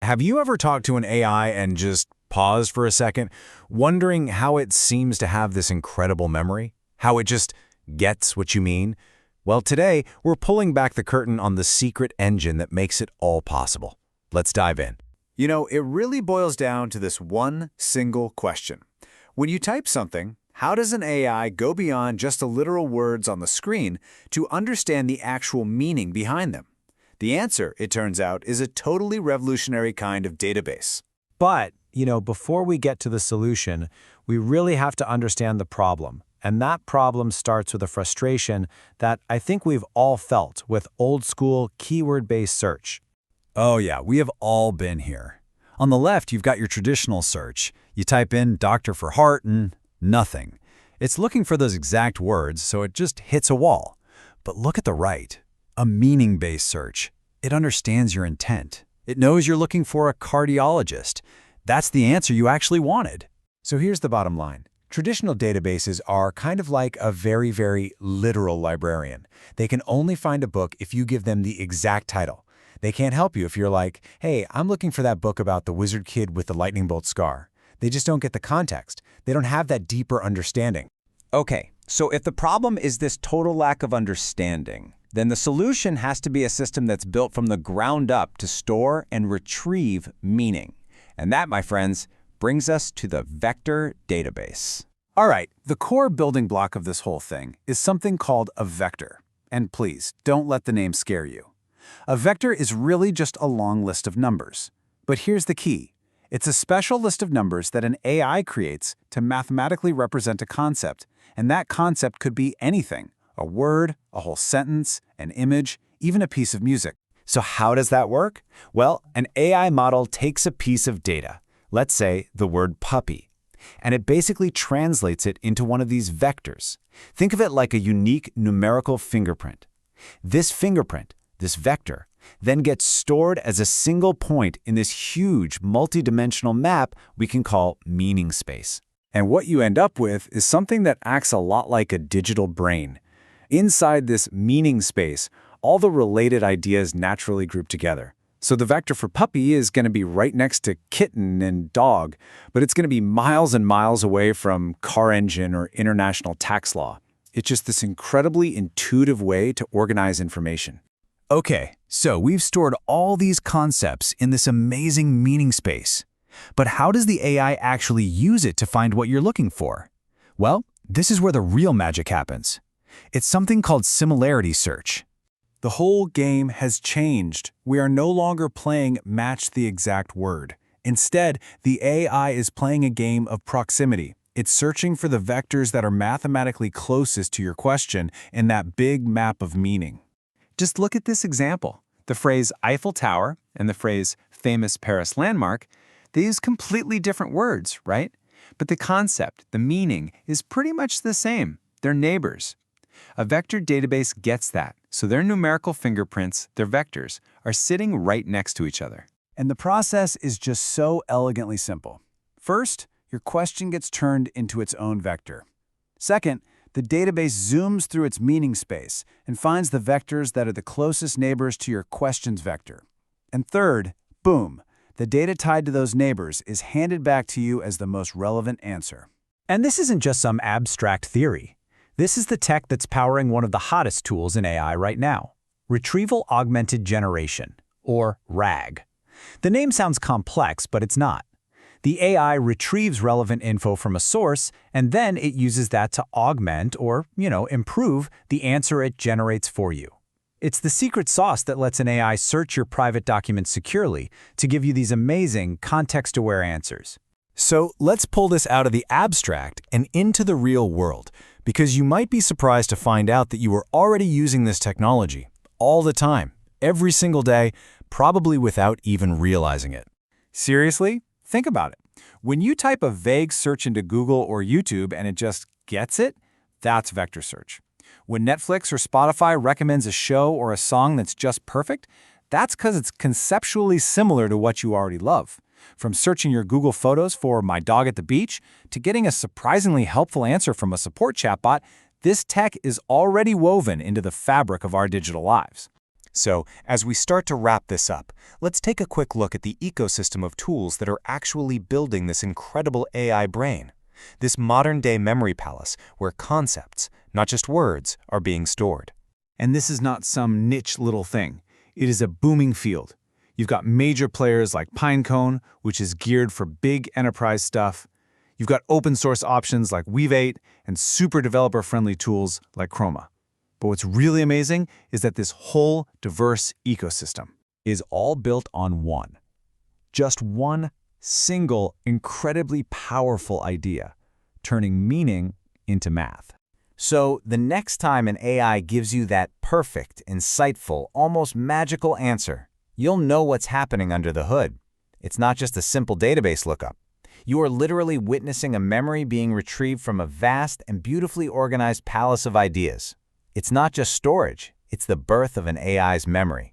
Have you ever talked to an AI and just paused for a second, wondering how it seems to have this incredible memory? How it just gets what you mean? Well, today, we're pulling back the curtain on the secret engine that makes it all possible. Let's dive in. You know, it really boils down to this one single question. When you type something, how does an AI go beyond just the literal words on the screen to understand the actual meaning behind them? The answer, it turns out, is a totally revolutionary kind of database. But, before we get to the solution, we really have to understand the problem. And that problem starts with a frustration that I think we've all felt with old-school keyword-based search. Oh yeah, we have all been here. On the left, you've got your traditional search. You type in doctor for heart and nothing. It's looking for those exact words, so it just hits a wall. But look at the right. A meaning-based search. It understands your intent. It knows you're looking for a cardiologist. That's the answer you actually wanted. So here's the bottom line. Traditional databases are kind of like a very, very literal librarian. They can only find a book if you give them the exact title. They can't help you if you're like, hey, I'm looking for that book about the wizard kid with the lightning bolt scar. They just don't get the context. They don't have that deeper understanding. Okay, so if the problem is this total lack of understanding, then the solution has to be a system that's built from the ground up to store and retrieve meaning. And that, my friends, brings us to the vector database. All right, the core building block of this whole thing is something called a vector. And please, don't let the name scare you. A vector is really just a long list of numbers. But here's the key. It's a special list of numbers that an AI creates to mathematically represent a concept. And that concept could be anything. A word, a whole sentence, an image, even a piece of music. So how does that work? Well, an AI model takes a piece of data, let's say the word puppy, and it basically translates it into one of these vectors. Think of it like a unique numerical fingerprint. This fingerprint, this vector, then gets stored as a single point in this huge multidimensional map we can call meaning space. And what you end up with is something that acts a lot like a digital brain. Inside this meaning space, all the related ideas naturally group together. So the vector for puppy is going to be right next to kitten and dog, but it's going to be miles and miles away from car engine or international tax law. It's just this incredibly intuitive way to organize information. Okay, so we've stored all these concepts in this amazing meaning space. But how does the AI actually use it to find what you're looking for? Well, this is where the real magic happens. It's something called similarity search. The whole game has changed. We are no longer playing match the exact word. Instead, the AI is playing a game of proximity. It's searching for the vectors that are mathematically closest to your question in that big map of meaning. Just look at this example. The phrase Eiffel Tower and the phrase famous Paris landmark, they use completely different words, right? But the concept, the meaning, is pretty much the same. They're neighbors. A vector database gets that, so their numerical fingerprints, their vectors, are sitting right next to each other. And the process is just so elegantly simple. First, your question gets turned into its own vector. Second, the database zooms through its meaning space and finds the vectors that are the closest neighbors to your question's vector. And third, boom, the data tied to those neighbors is handed back to you as the most relevant answer. And this isn't just some abstract theory. This is the tech that's powering one of the hottest tools in AI right now, Retrieval Augmented Generation, or RAG. The name sounds complex, but it's not. The AI retrieves relevant info from a source, and then it uses that to augment or, improve the answer it generates for you. It's the secret sauce that lets an AI search your private documents securely to give you these amazing, context-aware answers. So let's pull this out of the abstract and into the real world, because you might be surprised to find out that you are already using this technology all the time, every single day, probably without even realizing it. Seriously? Think about it. When you type a vague search into Google or YouTube and it just gets it, that's vector search. When Netflix or Spotify recommends a show or a song that's just perfect, that's because it's conceptually similar to what you already love. From searching your Google Photos for "my dog at the beach" to getting a surprisingly helpful answer from a support chatbot, this tech is already woven into the fabric of our digital lives. So, as we start to wrap this up, let's take a quick look at the ecosystem of tools that are actually building this incredible AI brain. This modern-day memory palace where concepts, not just words, are being stored. And this is not some niche little thing. It is a booming field. You've got major players like Pinecone, which is geared for big enterprise stuff. You've got open source options like Weaviate and super developer-friendly tools like Chroma. But what's really amazing is that this whole diverse ecosystem Is all built on just one single, incredibly powerful idea, turning meaning into math. So the next time an AI gives you that perfect, insightful, almost magical answer, you'll know what's happening under the hood. It's not just a simple database lookup. You are literally witnessing a memory being retrieved from a vast and beautifully organized palace of ideas. It's not just storage, it's the birth of an AI's memory.